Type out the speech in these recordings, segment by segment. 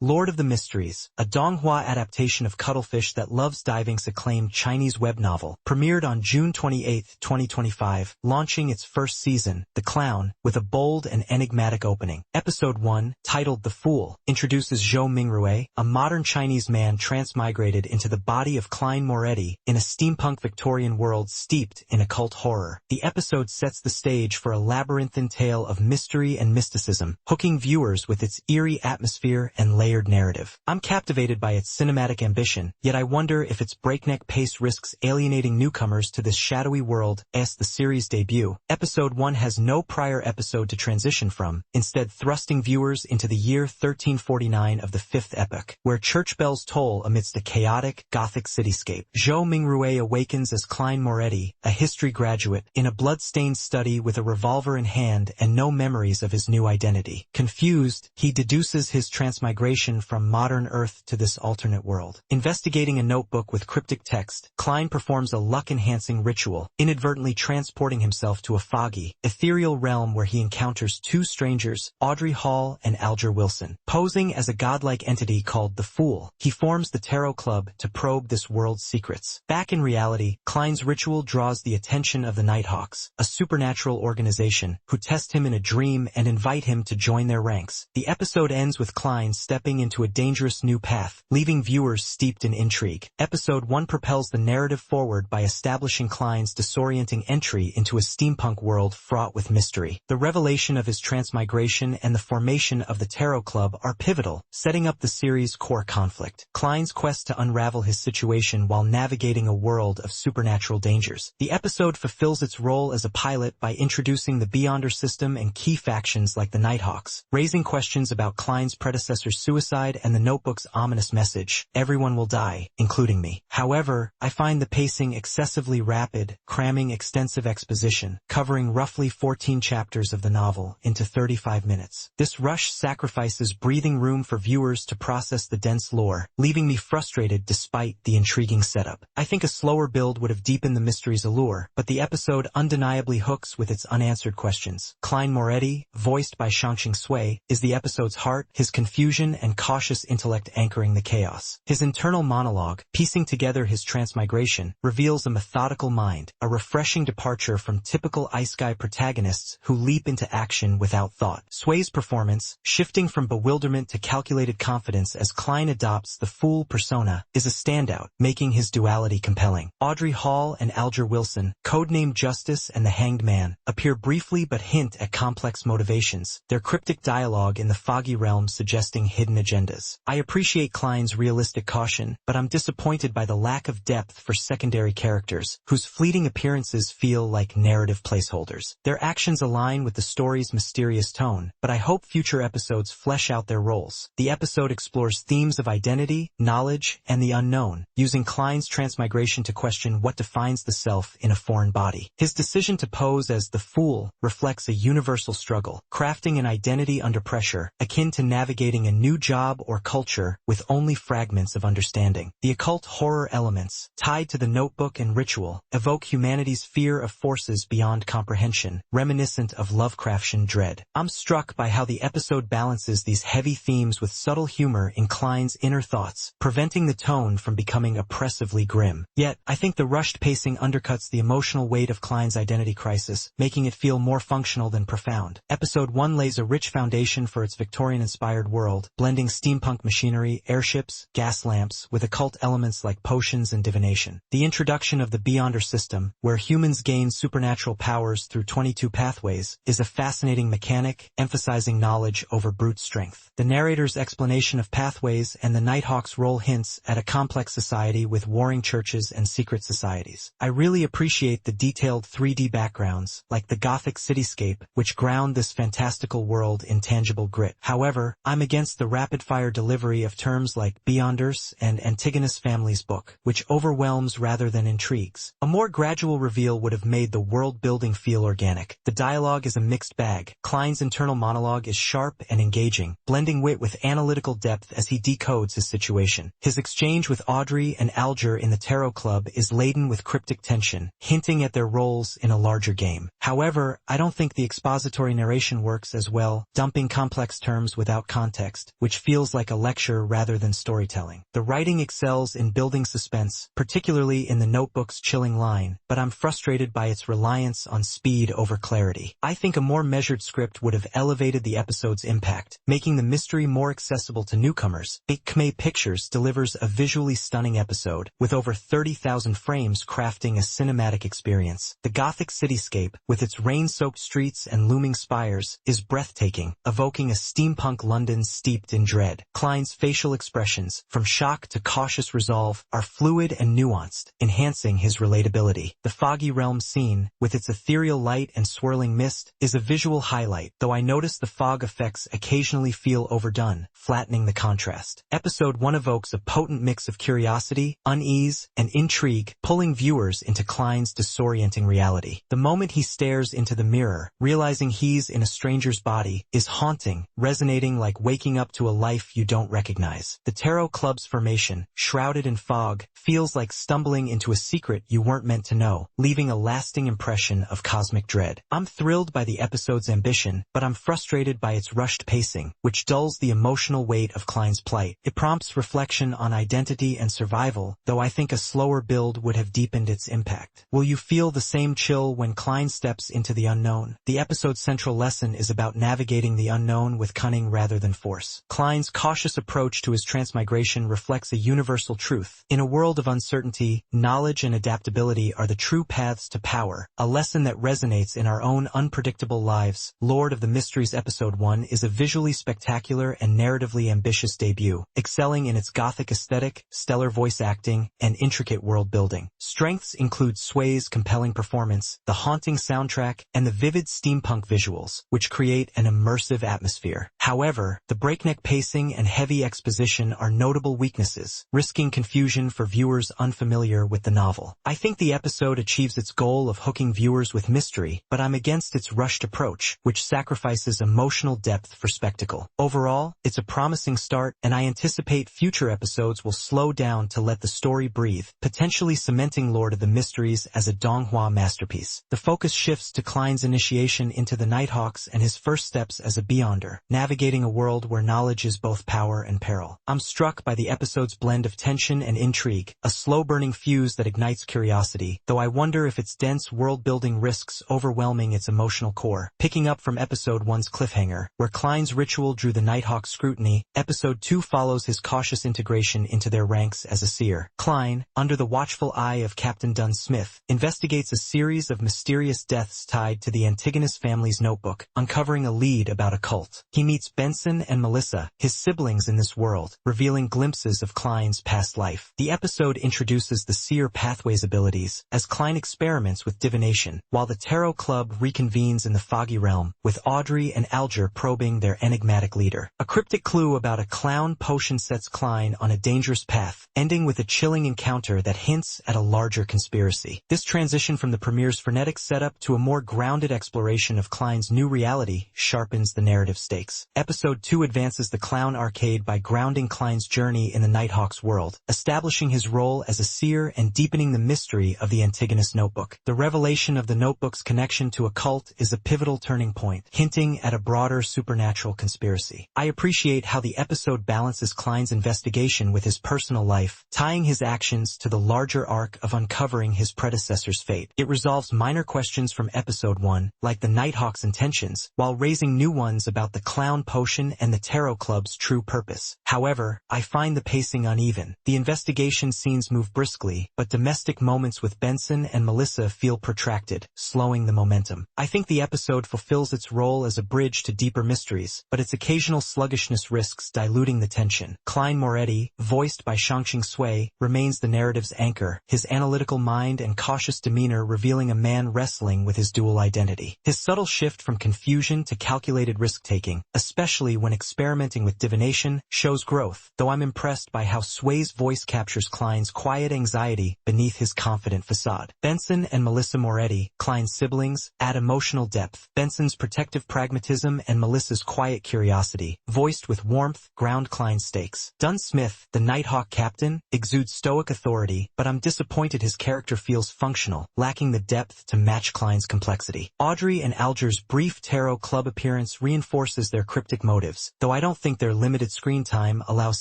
Lord of the Mysteries, a Donghua adaptation of Cuttlefish that loves diving's acclaimed Chinese web novel, premiered on June 28, 2025, launching its first season, The Clown, with a bold and enigmatic opening. Episode 1, titled The Fool, introduces Zhou Mingrui, a modern Chinese man transmigrated into the body of Klein Moretti in a steampunk Victorian world steeped in occult horror. The episode sets the stage for a labyrinthine tale of mystery and mysticism, hooking viewers with its eerie atmosphere and layered narrative. I'm captivated by its cinematic ambition, yet I wonder if its breakneck pace risks alienating newcomers to this shadowy world as the series debut. Episode 1 has no prior episode to transition from, instead thrusting viewers into the year 1349 of the Fifth Epoch, where church bells toll amidst a chaotic, Gothic cityscape. Zhou Mingrui awakens as Klein Moretti, a history graduate, in a blood-stained study with a revolver in hand and no memories of his new identity. Confused, he deduces his transmigration from modern Earth to this alternate world. Investigating a notebook with cryptic text, Klein performs a luck-enhancing ritual, inadvertently transporting himself to a foggy, ethereal realm where he encounters two strangers, Audrey Hall and Alger Wilson. Posing as a godlike entity called the Fool, he forms the Tarot Club to probe this world's secrets. Back in reality, Klein's ritual draws the attention of the Nighthawks, a supernatural organization, who test him in a dream and invite him to join their ranks. The episode ends with Klein stepping into a dangerous new path, leaving viewers steeped in intrigue. Episode 1 propels the narrative forward by establishing Klein's disorienting entry into a steampunk world fraught with mystery. The revelation of his transmigration and the formation of the Tarot Club are pivotal, setting up the series' core conflict. Klein's quest to unravel his situation while navigating a world of supernatural dangers. The episode fulfills its role as a pilot by introducing the Beyonder system and key factions like the Nighthawks, raising questions about Klein's predecessor's suicide and the notebook's ominous message, "Everyone will die, including me." However, I find the pacing excessively rapid, cramming extensive exposition, covering roughly 14 chapters of the novel into 35 minutes. This rush sacrifices breathing room for viewers to process the dense lore, leaving me frustrated despite the intriguing setup. I think a slower build would have deepened the mystery's allure, but the episode undeniably hooks with its unanswered questions. Klein Moretti, voiced by Shangxing Sui, is the episode's heart, his confusion and cautious intellect anchoring the chaos. His internal monologue, piecing together his transmigration, reveals a methodical mind, a refreshing departure from typical Ice Guy protagonists who leap into action without thought. Sui's performance, shifting from bewilderment to calculated confidence as Klein adopts the Fool persona, is a standout, making his duality compelling. Audrey Hall and Alger Wilson, codenamed Justice and the Hanged Man, appear briefly but hint at complex motivations, their cryptic dialogue in the foggy realm suggesting hidden agendas. I appreciate Klein's realistic caution, but I'm disappointed by the lack of depth for secondary characters, whose fleeting appearances feel like narrative placeholders. Their actions align with the story's mysterious tone, but I hope future episodes flesh out their roles. The episode explores themes of identity, knowledge, and the unknown, using Klein's transmigration to question what defines the self in a foreign body. His decision to pose as the Fool reflects a universal struggle, crafting an identity under pressure, akin to navigating a new job or culture with only fragments of understanding. The occult horror elements, tied to the notebook and ritual, evoke humanity's fear of forces beyond comprehension, reminiscent of Lovecraftian dread. I'm struck by how the episode balances these heavy themes with subtle humor in Klein's inner thoughts, preventing the tone from becoming oppressively grim. Yet, I think the rushed pacing undercuts the emotional weight of Klein's identity crisis, making it feel more functional than profound. Episode 1 lays a rich foundation for its Victorian-inspired world, blending steampunk machinery, airships, gas lamps, with occult elements like potions and divination. The introduction of the Beyonder system, where humans gain supernatural powers through 22 pathways, is a fascinating mechanic, emphasizing knowledge over brute strength. The narrator's explanation of pathways and the Nighthawk's role hints at a complex society with warring churches and secret societies. I really appreciate the detailed 3D backgrounds, like the Gothic cityscape, which ground this fantastical world in tangible grit. However, I'm against the rapid-fire delivery of terms like Beyonders and Antigonus Family's book, which overwhelms rather than intrigues. A more gradual reveal would have made the world-building feel organic. The dialogue is a mixed bag. Klein's internal monologue is sharp and engaging, blending wit with analytical depth as he decodes his situation. His exchange with Audrey and Alger in the Tarot Club is laden with cryptic tension, hinting at their roles in a larger game. However, I don't think the expository narration works as well, dumping complex terms without context, which which feels like a lecture rather than storytelling. The writing excels in building suspense, particularly in the notebook's chilling line, but I'm frustrated by its reliance on speed over clarity. I think a more measured script would have elevated the episode's impact, making the mystery more accessible to newcomers. Khmer Pictures delivers a visually stunning episode, with over 30,000 frames crafting a cinematic experience. The Gothic cityscape, with its rain-soaked streets and looming spires, is breathtaking, evoking a steampunk London steeped in dread. Klein's facial expressions, from shock to cautious resolve, are fluid and nuanced, enhancing his relatability. The foggy realm scene, with its ethereal light and swirling mist, is a visual highlight, though I notice the fog effects occasionally feel overdone, flattening the contrast. Episode 1 evokes a potent mix of curiosity, unease, and intrigue, pulling viewers into Klein's disorienting reality. The moment he stares into the mirror, realizing he's in a stranger's body, is haunting, resonating like waking up to a life you don't recognize. The Tarot Club's formation, shrouded in fog, feels like stumbling into a secret you weren't meant to know, leaving a lasting impression of cosmic dread. I'm thrilled by the episode's ambition, but I'm frustrated by its rushed pacing, which dulls the emotional weight of Klein's plight. It prompts reflection on identity and survival, though I think a slower build would have deepened its impact. Will you feel the same chill when Klein steps into the unknown? The episode's central lesson is about navigating the unknown with cunning rather than force. Klein's cautious approach to his transmigration reflects a universal truth. In a world of uncertainty, knowledge and adaptability are the true paths to power, a lesson that resonates in our own unpredictable lives. Lord of the Mysteries Episode 1 is a visually spectacular and narratively ambitious debut, excelling in its gothic aesthetic, stellar voice acting, and intricate world building. Strengths include Sway's compelling performance, the haunting soundtrack, and the vivid steampunk visuals, which create an immersive atmosphere. However, the breakneck pacing and heavy exposition are notable weaknesses, risking confusion for viewers unfamiliar with the novel. I think the episode achieves its goal of hooking viewers with mystery, but I'm against its rushed approach, which sacrifices emotional depth for spectacle. Overall, it's a promising start, and I anticipate future episodes will slow down to let the story breathe, potentially cementing Lord of the Mysteries as a Donghua masterpiece. The focus shifts to Klein's initiation into the Nighthawks and his first steps as a Beyonder, navigating a world where knowledge is both power and peril. I'm struck by the episode's blend of tension and intrigue, a slow-burning fuse that ignites curiosity, though I wonder if its dense world-building risks overwhelming its emotional core. Picking up from Episode 1's cliffhanger, where Klein's ritual drew the Nighthawks' scrutiny, Episode 2 follows his cautious integration into their ranks as a seer. Klein, under the watchful eye of Captain Dunn Smith, investigates a series of mysterious deaths tied to the Antigonus family's notebook, uncovering a lead about a cult. He meets Benson and Melissa, his siblings in this world, revealing glimpses of Klein's past life. The episode introduces the Seer Pathways abilities, as Klein experiments with divination, while the Tarot Club reconvenes in the Foggy Realm, with Audrey and Alger probing their enigmatic leader. A cryptic clue about a clown potion sets Klein on a dangerous path, ending with a chilling encounter that hints at a larger conspiracy. This transition from the premiere's frenetic setup to a more grounded exploration of Klein's new reality sharpens the narrative stakes. Episode 2 advances the clown arcade by grounding Klein's journey in the Nighthawks world, establishing his role as a seer and deepening the mystery of the Antigonus notebook. The revelation of the notebook's connection to a cult is a pivotal turning point, hinting at a broader supernatural conspiracy. I appreciate how the episode balances Klein's investigation with his personal life, tying his actions to the larger arc of uncovering his predecessor's fate. It resolves minor questions from Episode 1, like the Nighthawks' intentions, while raising new ones about the clown potion and the Tarot Club's true purpose. However, I find the pacing uneven. The investigation scenes move briskly, but domestic moments with Benson and Melissa feel protracted, slowing the momentum. I think the episode fulfills its role as a bridge to deeper mysteries, but its occasional sluggishness risks diluting the tension. Klein Moretti, voiced by Shangxing Sui, remains the narrative's anchor, his analytical mind and cautious demeanor revealing a man wrestling with his dual identity. His subtle shift from confusion to calculated risk-taking, especially when experimenting with divination, shows growth, though I'm impressed by how Sui's voice captures Klein's quiet anxiety beneath his confident facade. Benson and Melissa Moretti, Klein's siblings, add emotional depth. Benson's protective pragmatism and Melissa's quiet curiosity, voiced with warmth, ground Klein's stakes. Dunn Smith, the Nighthawk captain, exudes stoic authority, but I'm disappointed his character feels functional, lacking the depth to match Klein's complexity. Audrey and Alger's brief Tarot Club appearance reinforces their cryptic motives, though I don't don't think their limited screen time allows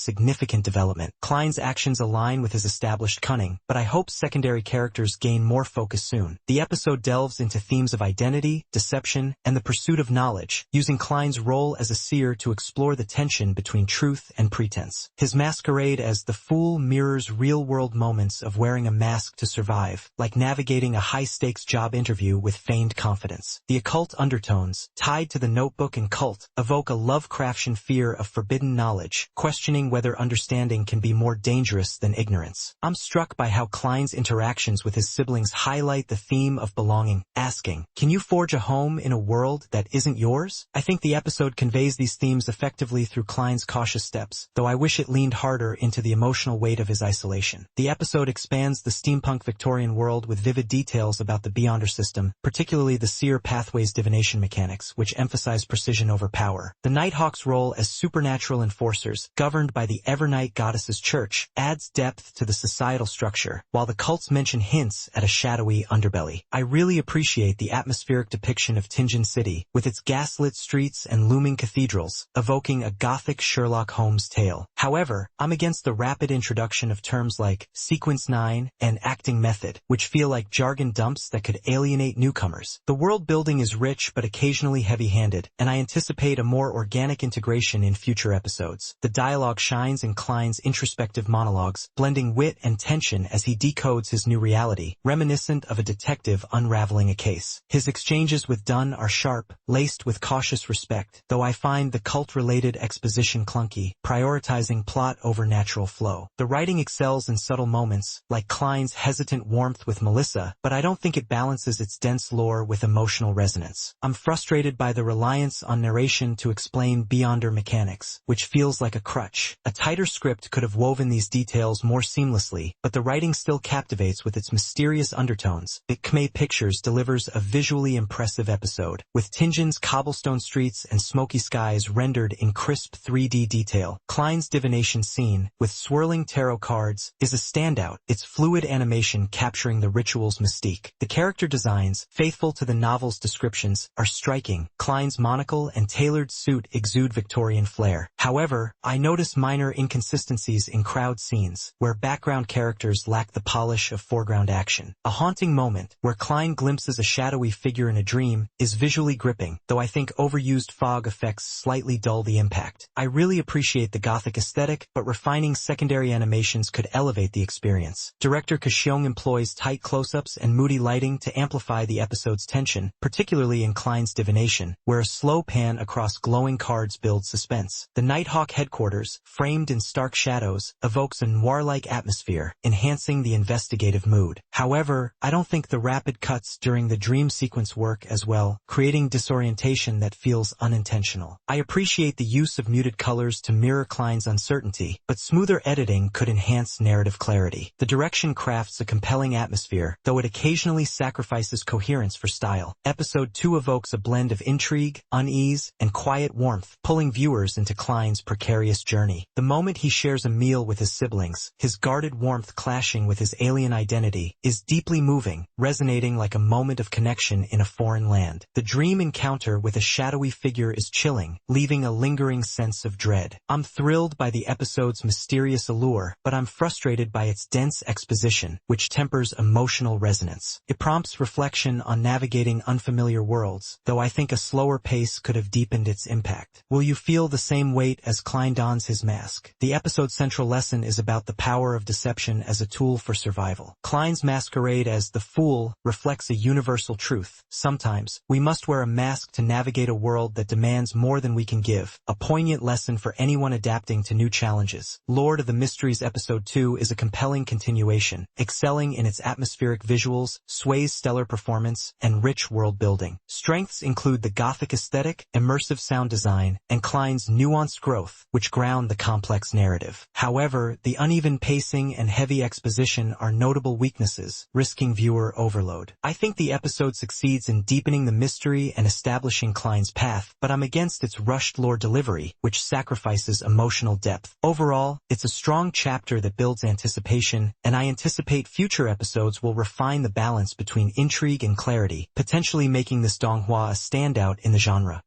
significant development. Klein's actions align with his established cunning, but I hope secondary characters gain more focus soon. The episode delves into themes of identity, deception, and the pursuit of knowledge, using Klein's role as a seer to explore the tension between truth and pretense. His masquerade as the fool mirrors real-world moments of wearing a mask to survive, like navigating a high-stakes job interview with feigned confidence. The occult undertones, tied to the Notebook and cult, evoke a Lovecraftian fear of forbidden knowledge, questioning whether understanding can be more dangerous than ignorance. I'm struck by how Klein's interactions with his siblings highlight the theme of belonging, asking, "Can you forge a home in a world that isn't yours?" I think the episode conveys these themes effectively through Klein's cautious steps, though I wish it leaned harder into the emotional weight of his isolation. The episode expands the steampunk Victorian world with vivid details about the Beyonder system, particularly the seer pathways divination mechanics, which emphasize precision over power. The Nighthawks' role as supernatural enforcers, governed by the Evernight Goddess's Church, adds depth to the societal structure, while the cults mention hints at a shadowy underbelly. I really appreciate the atmospheric depiction of Tinjin City, with its gaslit streets and looming cathedrals, evoking a gothic Sherlock Holmes tale. However, I'm against the rapid introduction of terms like Sequence 9 and acting method, which feel like jargon dumps that could alienate newcomers. The world building is rich but occasionally heavy-handed, and I anticipate a more organic integration in future episodes. The dialogue shines in Klein's introspective monologues, blending wit and tension as he decodes his new reality, reminiscent of a detective unraveling a case. His exchanges with Dunn are sharp, laced with cautious respect, though I find the cult-related exposition clunky, prioritizing plot over natural flow. The writing excels in subtle moments, like Klein's hesitant warmth with Melissa, but I don't think it balances its dense lore with emotional resonance. I'm frustrated by the reliance on narration to explain Beyonder mechanics, which feels like a crutch. A tighter script could have woven these details more seamlessly, but the writing still captivates with its mysterious undertones. Khmer Pictures delivers a visually impressive episode, with Tinjin's cobblestone streets and smoky skies rendered in crisp 3D detail. Klein's divination scene, with swirling tarot cards, is a standout, its fluid animation capturing the ritual's mystique. The character designs, faithful to the novel's descriptions, are striking. Klein's monocle and tailored suit exude Victorian flair. However, I notice minor inconsistencies in crowd scenes, where background characters lack the polish of foreground action. A haunting moment, where Klein glimpses a shadowy figure in a dream, is visually gripping, though I think overused fog effects slightly dull the impact. I really appreciate the gothic aesthetic, but refining secondary animations could elevate the experience. Director Kashiong employs tight close-ups and moody lighting to amplify the episode's tension, particularly in Klein's divination, where a slow pan across glowing cards builds suspense. The Nighthawk headquarters, framed in stark shadows, evokes a noir-like atmosphere, enhancing the investigative mood. However, I don't think the rapid cuts during the dream sequence work as well, creating disorientation that feels unintentional. I appreciate the use of muted colors to mirror Klein's uncertainty, but smoother editing could enhance narrative clarity. The direction crafts a compelling atmosphere, though it occasionally sacrifices coherence for style. Episode 2 evokes a blend of intrigue, unease, and quiet warmth, pulling viewers into Klein's precarious journey. The moment he shares a meal with his siblings, his guarded warmth clashing with his alien identity, is deeply moving, resonating like a moment of connection in a foreign land. The dream encounter with a shadowy figure is chilling, leaving a lingering sense of dread. I'm thrilled by the episode's mysterious allure, but I'm frustrated by its dense exposition, which tempers emotional resonance. It prompts reflection on navigating unfamiliar worlds, though I think a slower pace could have deepened its impact. Will you feel the same weight as Klein dons his mask? The episode's central lesson is about the power of deception as a tool for survival. Klein's masquerade as the fool reflects a universal truth. Sometimes, we must wear a mask to navigate a world that demands more than we can give, a poignant lesson for anyone adapting to new challenges. Lord of the Mysteries Episode 2 is a compelling continuation, excelling in its atmospheric visuals, Sway's stellar performance, and rich world building. Strengths include the gothic aesthetic, immersive sound design, and Klein's nuanced growth, which ground the complex narrative. However, the uneven pacing and heavy exposition are notable weaknesses, risking viewer overload. I think the episode succeeds in deepening the mystery and establishing Klein's path, but I'm against its rushed lore delivery, which sacrifices emotional depth. Overall, it's a strong chapter that builds anticipation, and I anticipate future episodes will refine the balance between intrigue and clarity, potentially making this donghua a standout in the genre.